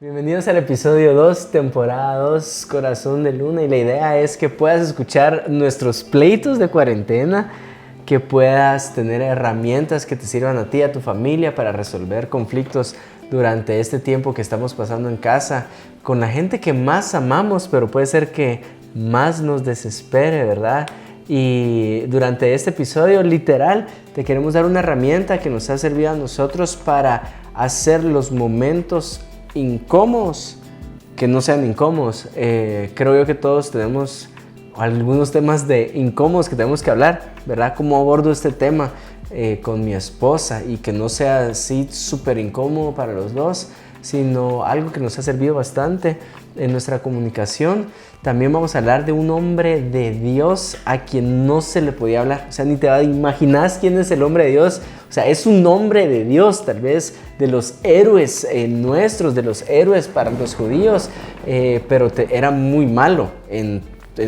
Bienvenidos al episodio 2, temporada 2, Corazón de Luna. Y la idea es que puedas escuchar nuestros pleitos de cuarentena, que puedas tener herramientas que te sirvan a ti y a tu familia para resolver conflictos durante este tiempo que estamos pasando en casa con la gente que más amamos, pero puede ser que más nos desespere, ¿verdad? Y durante este episodio, literal, te queremos dar una herramienta que nos ha servido a nosotros para hacer los momentos incómodos que no sean incómodos. Creo yo que todos tenemos algunos temas de incómodos que tenemos que hablar, ¿verdad? ¿Cómo abordo este tema con mi esposa y que no sea así súper incómodo para los dos, sino algo que nos ha servido bastante en nuestra comunicación? También vamos a hablar de un hombre de Dios a quien no se le podía hablar. O sea, ni te imaginas quién es el hombre de Dios. O sea, es un hombre de Dios, tal vez de los héroes nuestros, de los héroes para los judíos, pero era muy malo en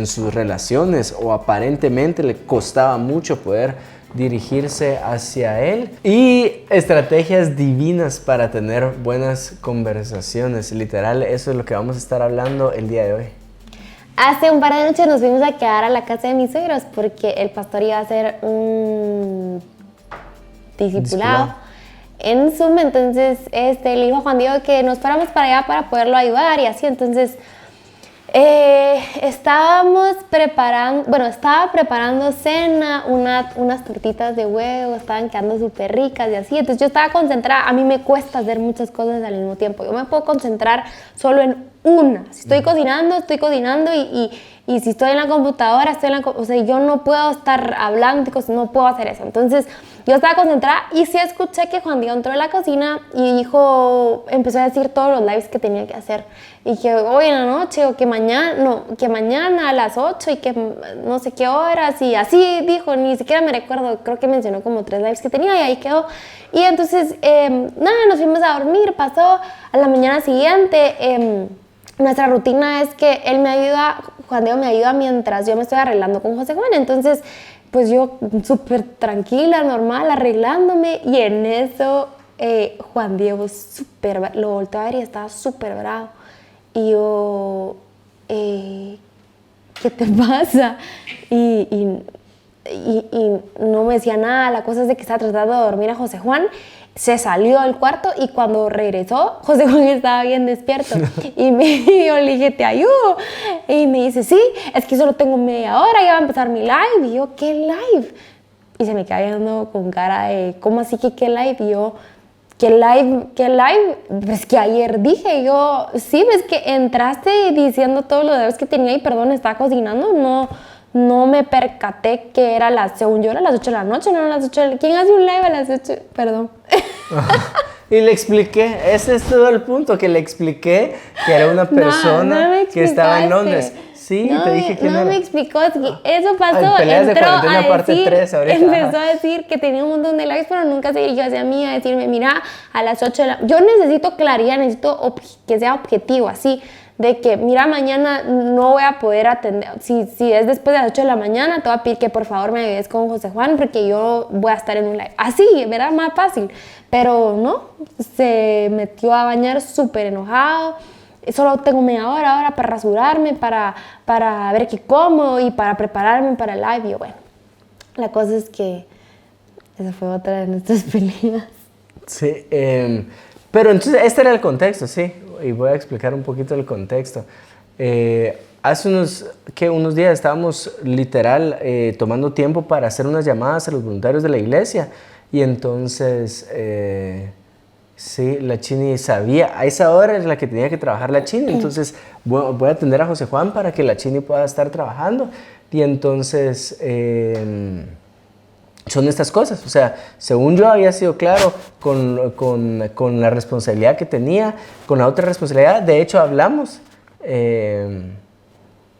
sus relaciones, o aparentemente le costaba mucho poder dirigirse hacia él. Y estrategias divinas para tener buenas conversaciones. Literal, eso es lo que vamos a estar hablando el día de hoy. Hace un par de noches nos fuimos a quedar a la casa de mis suegros porque el pastor iba a hacer un discipulado en Zoom. Entonces le dijo a Juan Diego que nos fuéramos para allá para poderlo ayudar y así. Entonces estaba preparando cena, unas tortitas de huevo, estaban quedando súper ricas y así. Entonces yo estaba concentrada. A mí me cuesta hacer muchas cosas al mismo tiempo. Yo me puedo concentrar solo en una. Si estoy cocinando y si estoy en la computadora, o sea, yo no puedo estar hablando, no puedo hacer eso. Entonces yo estaba concentrada y sí escuché que Juan Diego entró en la cocina y empezó a decir todos los lives que tenía que hacer. Y que hoy en la noche, o que mañana a las 8 y que no sé qué horas, y así dijo, ni siquiera me recuerdo, creo que mencionó como 3 lives que tenía y ahí quedó. Y entonces, nos fuimos a dormir, pasó a la mañana siguiente. Nuestra rutina es que Juan Diego me ayuda mientras yo me estoy arreglando con José Juan. Entonces, pues yo súper tranquila, normal, arreglándome, y en eso Juan Diego lo volteó a ver y estaba súper bravo. Y yo, ¿qué te pasa? Y no me decía nada. La cosa es de que estaba tratando de dormir a José Juan. Se salió del cuarto y cuando regresó, José Juan estaba bien despierto. Y yo le dije, ¿te ayudo? Y me dice, sí, es que solo tengo media hora, ya va a empezar mi live. Y yo, ¿qué live? Y se me queda viendo con cara de, ¿cómo así que qué live? Y yo, ¿qué live? Pues que ayer dije. Yo, sí, ves que entraste diciendo todos los deberes que tenía y perdón, estaba cocinando, no me percaté que según yo era las 8 de la noche, no las 8 de la... ¿Quién hace un live a las 8? Perdón. Y le expliqué, ese es todo el punto, que le expliqué que era una persona que estaba en Londres. Sí, te dije quién era. No me explicó, eso pasó. Peleas de cuarentena parte 3 ahorita. Empezó a decir que tenía un montón de lives, pero nunca se dirigió hacia mí a decirme, mira, a las 8 de la... Yo necesito claridad, necesito que sea objetivo, así, de que, mira, mañana no voy a poder atender, si es después de las 8 de la mañana, te voy a pedir que por favor me ayudes con José Juan porque yo voy a estar en un live. Así, ¿verdad? Más fácil. Pero no, se metió a bañar súper enojado. Solo tengo media hora ahora para rasurarme, para ver qué como y para prepararme para el live. Y yo, bueno, la cosa es que esa fue otra de nuestras peleas. Sí, pero entonces este era el contexto, sí, y voy a explicar un poquito el contexto. Hace unos días estábamos literal tomando tiempo para hacer unas llamadas a los voluntarios de la iglesia, y entonces sí, la Chini sabía, a esa hora es la que tenía que trabajar la Chini, entonces voy a atender a José Juan para que la Chini pueda estar trabajando, y entonces... son estas cosas, o sea, según yo había sido claro con la responsabilidad que tenía, con la otra responsabilidad. De hecho hablamos,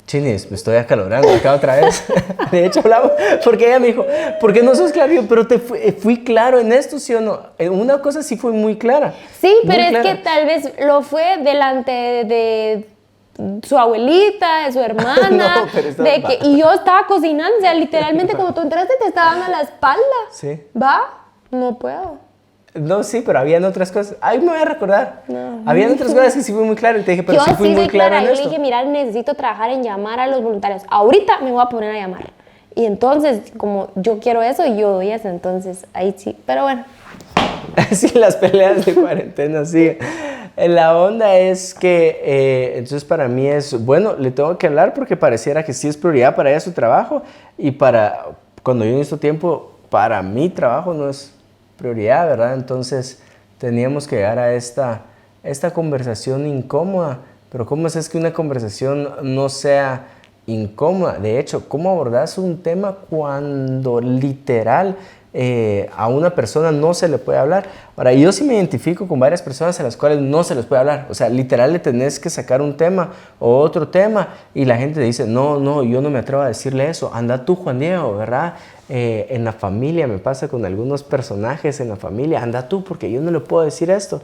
Chinis, me estoy acalorando acá otra vez. De hecho hablamos, porque ella me dijo, ¿por qué no sos claro? Yo, pero fui claro en esto, ¿sí o no? En una cosa sí fue muy clara. Sí, pero es que tal vez lo fue delante de su abuelita, de su hermana, y yo estaba cocinando, o sea, literalmente como tú entraste te estaba dando la espalda. Sí. ¿Va? No puedo. No, sí, pero habían otras cosas. Ahí me voy a recordar. No. Habían otras cosas que sí fui muy claro y te dije, pero Yo sí fui sí muy soy claro clara. en Yo le esto. dije, mira, necesito trabajar en llamar a los voluntarios. Ahorita me voy a poner a llamar. Y entonces, como yo quiero eso y yo doy eso, entonces ahí sí. Pero bueno. Sí, las peleas de cuarentena, sí. La onda es que, entonces para mí es, bueno, le tengo que hablar porque pareciera que sí es prioridad para ella su trabajo y cuando yo necesito tiempo, para mi trabajo no es prioridad, ¿verdad? Entonces teníamos que llegar a esta conversación incómoda, pero ¿cómo es que una conversación no sea incómoda? De hecho, ¿cómo abordas un tema cuando literal a una persona no se le puede hablar? Ahora, yo sí me identifico con varias personas a las cuales no se les puede hablar. O sea, literal le tenés que sacar un tema o otro tema y la gente dice, no, yo no me atrevo a decirle eso. Anda tú, Juan Diego, ¿verdad? En la familia me pasa con algunos personajes en la familia. Anda tú, porque yo no le puedo decir esto.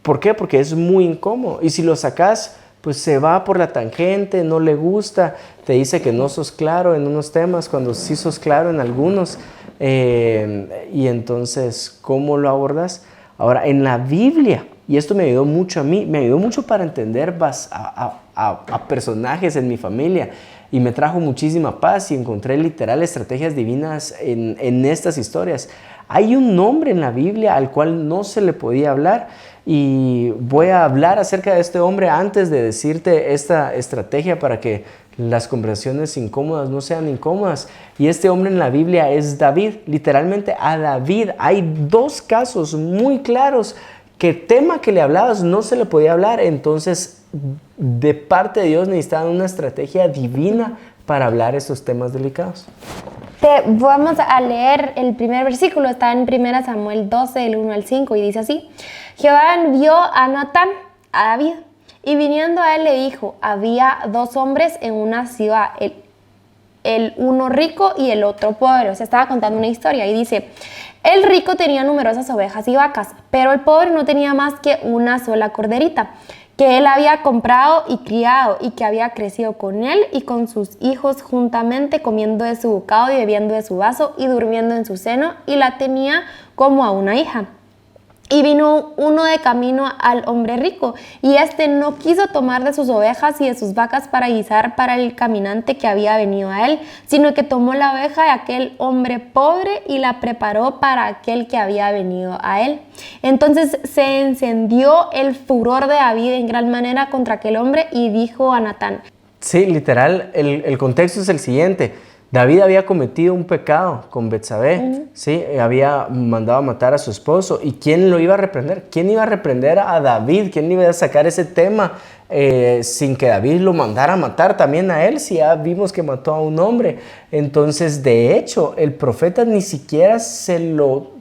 ¿Por qué? Porque es muy incómodo. Y si lo sacas, pues se va por la tangente, no le gusta, te dice que no sos claro en unos temas cuando sí sos claro en algunos. Y entonces, ¿cómo lo abordas? Ahora, en la Biblia, y esto me ayudó mucho a mí, me ayudó mucho para entender a personajes en mi familia y me trajo muchísima paz y encontré literal estrategias divinas en estas historias. Hay un nombre en la Biblia al cual no se le podía hablar y voy a hablar acerca de este hombre antes de decirte esta estrategia para que las conversaciones incómodas no sean incómodas. Y este hombre en la Biblia es David, literalmente a David. Hay dos casos muy claros que tema que le hablabas no se le podía hablar, entonces de parte de Dios necesitaban una estrategia divina para hablar estos temas delicados. Vamos a leer el primer versículo, está en 1 Samuel 12, del 1 al 5, y dice así: Jehová envió a Natán a David, y viniendo a él le dijo, había dos hombres en una ciudad, el uno rico y el otro pobre. O sea, estaba contando una historia y dice, el rico tenía numerosas ovejas y vacas, pero el pobre no tenía más que una sola corderita, que él había comprado y criado y que había crecido con él y con sus hijos juntamente, comiendo de su bocado y bebiendo de su vaso y durmiendo en su seno, y la tenía como a una hija. Y vino uno de camino al hombre rico, y éste no quiso tomar de sus ovejas y de sus vacas para guisar para el caminante que había venido a él, sino que tomó la oveja de aquel hombre pobre y la preparó para aquel que había venido a él. Entonces se encendió el furor de David en gran manera contra aquel hombre y dijo a Natán. Sí, literal, el contexto es el siguiente. David había cometido un pecado con Betsabé, ¿sí? Había mandado a matar a su esposo. ¿Y quién lo iba a reprender? ¿Quién iba a reprender a David? ¿Quién iba a sacar ese tema sin que David lo mandara a matar también a él? Si ya vimos que mató a un hombre. Entonces, de hecho, el profeta ni siquiera se lo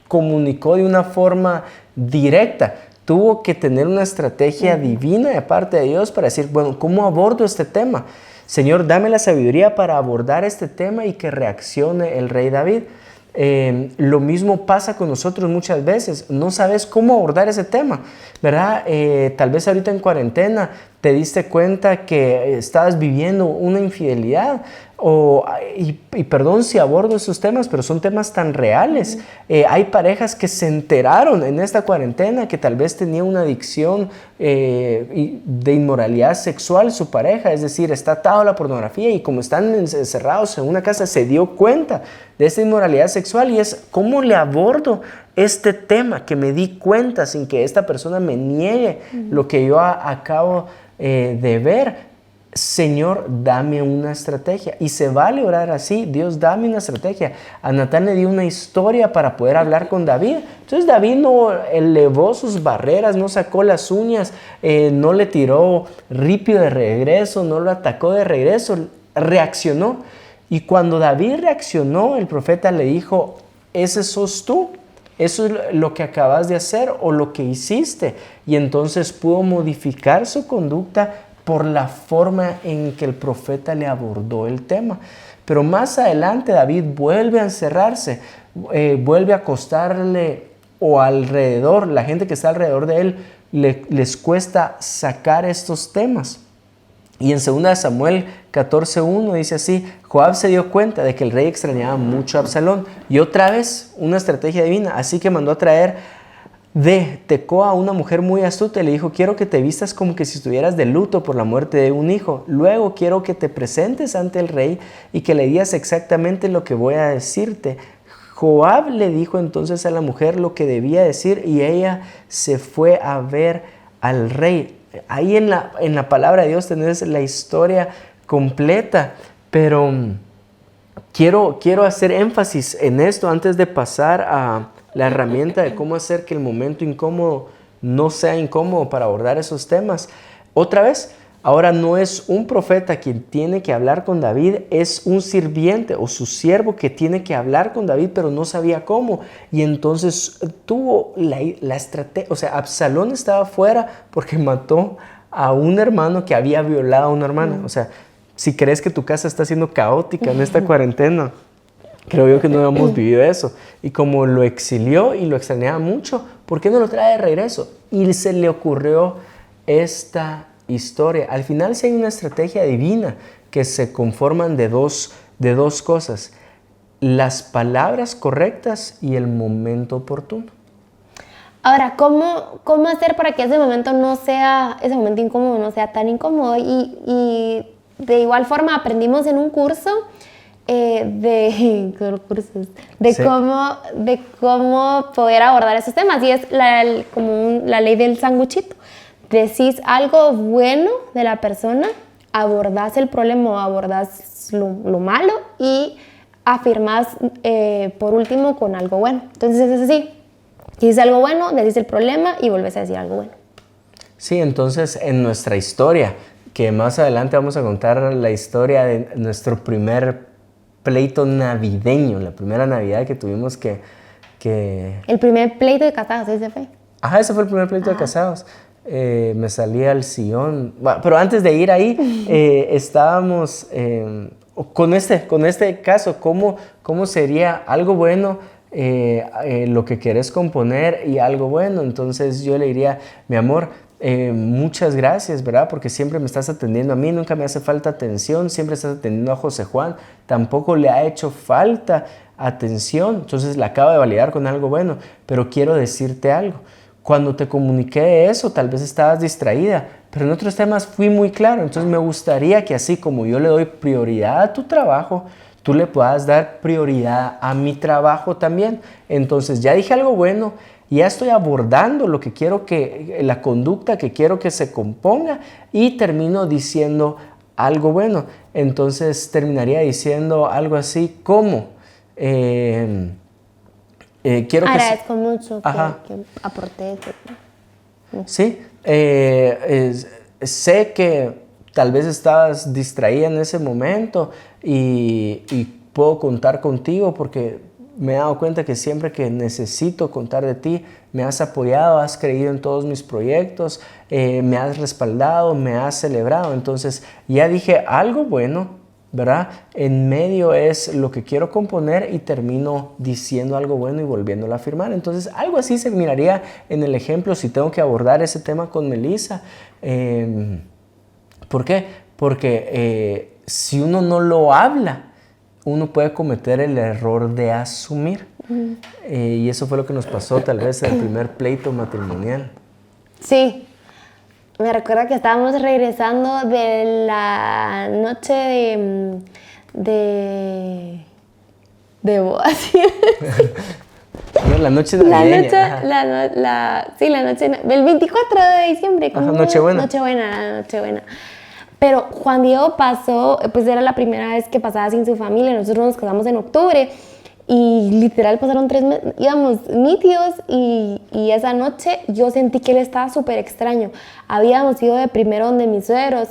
comunicó de una forma directa. Tuvo que tener una estrategia divina de parte de Dios para decir, bueno, ¿cómo abordo este tema? Señor, dame la sabiduría para abordar este tema y que reaccione el rey David. Lo mismo pasa con nosotros muchas veces. No sabes cómo abordar ese tema, ¿verdad? Tal vez ahorita en cuarentena te diste cuenta que estabas viviendo una infidelidad. Y perdón si abordo esos temas, pero son temas tan reales. Hay parejas que se enteraron en esta cuarentena que tal vez tenía una adicción de inmoralidad sexual su pareja, es decir, está atado a la pornografía y como están encerrados en una casa se dio cuenta de esta inmoralidad sexual y es ¿cómo le abordo este tema que me di cuenta sin que esta persona me niegue lo que yo acabo de ver? Señor, dame una estrategia. Y se vale orar así. Dios, dame una estrategia. A Natán le dio una historia para poder hablar con David. Entonces David no elevó sus barreras, no sacó las uñas, no le tiró ripio de regreso, no lo atacó de regreso, reaccionó. Y cuando David reaccionó, el profeta le dijo, ese sos tú. Eso es lo que acabas de hacer o lo que hiciste. Y entonces pudo modificar su conducta por la forma en que el profeta le abordó el tema. Pero más adelante David vuelve a encerrarse, vuelve a acostarle o alrededor, la gente que está alrededor de él les cuesta sacar estos temas. Y en 2 Samuel 14:1 dice así: Joab se dio cuenta de que el rey extrañaba mucho a Absalón. Y otra vez, una estrategia divina. Así que mandó a traer de Tecoa a una mujer muy astuta y le dijo: quiero que te vistas como que si estuvieras de luto por la muerte de un hijo. Luego quiero que te presentes ante el rey y que le digas exactamente lo que voy a decirte. Joab le dijo entonces a la mujer lo que debía decir y ella se fue a ver al rey. Ahí en la palabra de Dios tenés la historia completa, pero quiero hacer énfasis en esto antes de pasar a la herramienta de cómo hacer que el momento incómodo no sea incómodo para abordar esos temas. Otra vez, ahora no es un profeta quien tiene que hablar con David, es un sirviente o su siervo que tiene que hablar con David, pero no sabía cómo. Y entonces tuvo la estrategia, o sea, Absalón estaba fuera porque mató a un hermano que había violado a una hermana. O sea, si crees que tu casa está siendo caótica en esta cuarentena, creo yo que no hemos vivido eso. Y como lo exilió y lo extrañaba mucho, ¿por qué no lo trae de regreso? Y se le ocurrió esta historia. Al final sí hay una estrategia divina que se conforman de dos cosas: las palabras correctas y el momento oportuno. Ahora, ¿cómo hacer para que ese momento incómodo no sea tan incómodo? Y de igual forma aprendimos en un curso Sí. cómo poder abordar esos temas. Y es como la ley del sanguchito. Decís algo bueno de la persona, abordás el problema o abordás lo malo y afirmás por último con algo bueno. Entonces es así. Dices algo bueno, decís el problema y volvés a decir algo bueno. Sí, entonces en nuestra historia, que más adelante vamos a contar la historia de nuestro primer pleito navideño, la primera Navidad que tuvimos que... El primer pleito de casados, ese fue. Ajá, ese fue el primer pleito de casados. Me salía al sillón. Bueno, pero antes de ir ahí, estábamos con este caso, ¿cómo sería algo bueno lo que querés componer y algo bueno? Entonces yo le diría: mi amor, muchas gracias, ¿verdad? Porque siempre me estás atendiendo a mí, nunca me hace falta atención, siempre estás atendiendo a José Juan, tampoco le ha hecho falta atención, entonces la acabo de validar con algo bueno, pero quiero decirte algo. Cuando te comuniqué eso, tal vez estabas distraída, pero en otros temas fui muy claro. Entonces me gustaría que así como yo le doy prioridad a tu trabajo, tú le puedas dar prioridad a mi trabajo también. Entonces ya dije algo bueno, ya estoy abordando lo que quiero la conducta que quiero que se componga y termino diciendo algo bueno. Entonces terminaría diciendo algo así como... agradezco mucho que aporté eso. Sí, sé que tal vez estabas distraída en ese momento y puedo contar contigo porque me he dado cuenta que siempre que necesito contar de ti, me has apoyado, has creído en todos mis proyectos, me has respaldado, me has celebrado. Entonces ya dije algo bueno, ¿verdad? En medio es lo que quiero componer y termino diciendo algo bueno y volviéndolo a afirmar. Entonces algo así se miraría en el ejemplo si tengo que abordar ese tema con Melissa. ¿Por qué? Porque si uno no lo habla, uno puede cometer el error de asumir. Y eso fue lo que nos pasó tal vez en el primer pleito matrimonial. Sí. Me recuerda que estábamos regresando de la noche de bodas. No, la noche navideña. La noche del 24 de diciembre. Ajá, Nochebuena. Nochebuena. Pero Juan Diego pasó, pues era la primera vez que pasaba sin su familia. Nosotros nos casamos en octubre. Y literal pasaron 3 meses, íbamos nítidos y esa noche yo sentí que él estaba súper extraño. Habíamos ido de primero donde mis suegros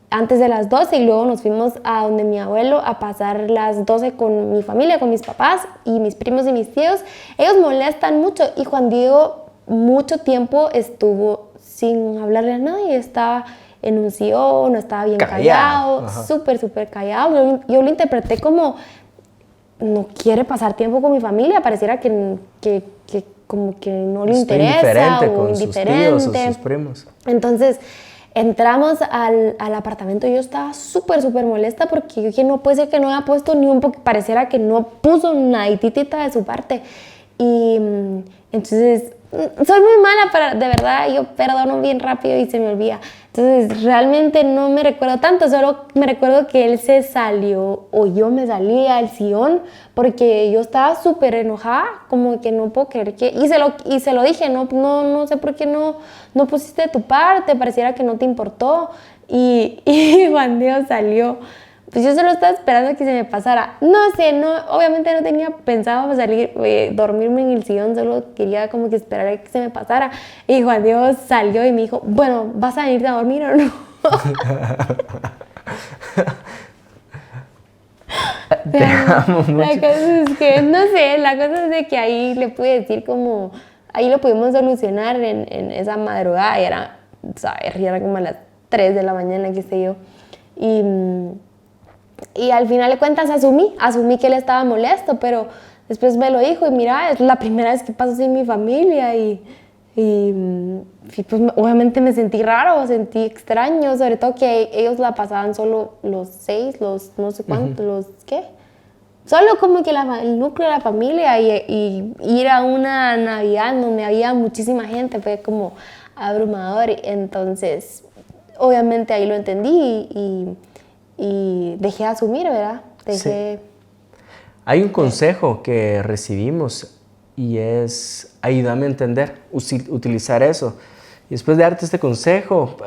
antes de las 12 y luego nos fuimos a donde mi abuelo a pasar las 12 con mi familia, con mis papás y mis primos y mis tíos. Ellos molestan mucho y Juan Diego mucho tiempo estuvo sin hablarle a nadie, estaba en un sillón, estaba bien callado, súper callado. Yo lo interpreté como... no quiere pasar tiempo con mi familia, pareciera que como que no le interesa indiferente o con indiferente. sus tíos o sus primos. Entonces, Entramos al apartamento y yo estaba súper, súper molesta porque yo dije, no puede ser que no haya puesto ni un poco, pareciera que no puso naditita de su parte. Y entonces, soy muy mala de verdad, yo perdono bien rápido y se me olvida. Entonces, realmente no me recuerdo tanto, solo me recuerdo que él se salió o yo me salí al sillón porque yo estaba súper enojada, como que no puedo creer que... Y se lo dije, no sé por qué no pusiste tu parte, pareciera que no te importó. Y Juan Dios salió. Pues yo solo estaba esperando que se me pasara. No sé, obviamente no tenía pensado salir, dormirme en el sillón, solo quería como que esperar a que se me pasara. Y Juan Dios salió y me dijo, bueno, ¿vas a venirte a dormir o no? Te amo mucho. La cosa es que, no sé, la cosa es de que ahí le pude decir como, ahí lo pudimos solucionar en esa madrugada, y era, ¿sabes? Era como a las 3 de la mañana, qué sé yo. Y al final de cuentas asumí que él estaba molesto, pero después me lo dijo y mira, es la primera vez que paso sin mi familia y pues obviamente me sentí raro, sentí extraño, sobre todo que ellos la pasaban solo los 6, los no sé cuántos, los ¿qué? Solo como que el núcleo de la familia y ir a una Navidad donde había muchísima gente fue como abrumador. Entonces, obviamente ahí lo entendí y dejé de asumir, ¿verdad? Sí. Hay un consejo que recibimos y es ayúdame a entender, utilizar eso. Y después de darte este consejo,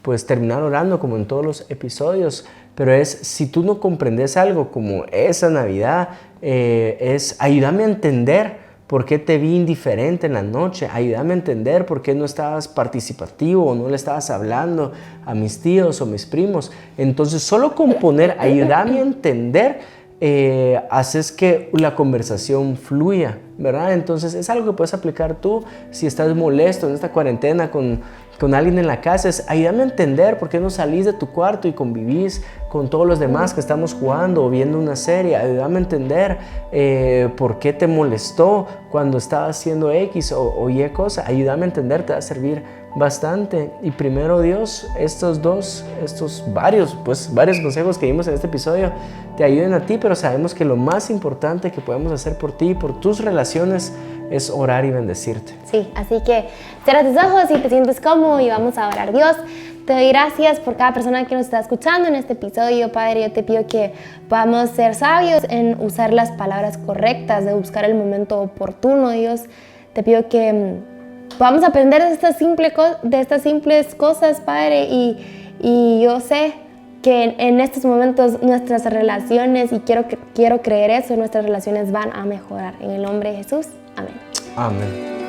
pues terminar orando como en todos los episodios, pero es si tú no comprendes algo como esa Navidad, es ayúdame a entender por qué te vi indiferente en la noche, ayúdame a entender por qué no estabas participativo o no le estabas hablando a mis tíos o mis primos. Entonces solo con poner ayúdame a entender, haces que la conversación fluya, ¿verdad? Entonces es algo que puedes aplicar tú si estás molesto en esta cuarentena con alguien en la casa, es ayúdame a entender por qué no salís de tu cuarto y convivís con todos los demás que estamos jugando o viendo una serie, ayúdame a entender por qué te molestó cuando estabas haciendo X o Y cosa, ayúdame a entender, te va a servir bastante. Y primero Dios, estos varios consejos que dimos en este episodio te ayuden a ti, pero sabemos que lo más importante que podemos hacer por ti y por tus relaciones es orar y bendecirte. Sí, así que cierra tus ojos y te sientes cómodo y vamos a orar. Dios, te doy gracias por cada persona que nos está escuchando en este episodio, Padre. Yo te pido que podamos ser sabios en usar las palabras correctas, de buscar el momento oportuno, Dios. Te pido que podamos aprender de estas simples cosas, Padre, y yo sé que en estos momentos nuestras relaciones, y quiero creer eso, nuestras relaciones van a mejorar. En el nombre de Jesús, amén. Amén.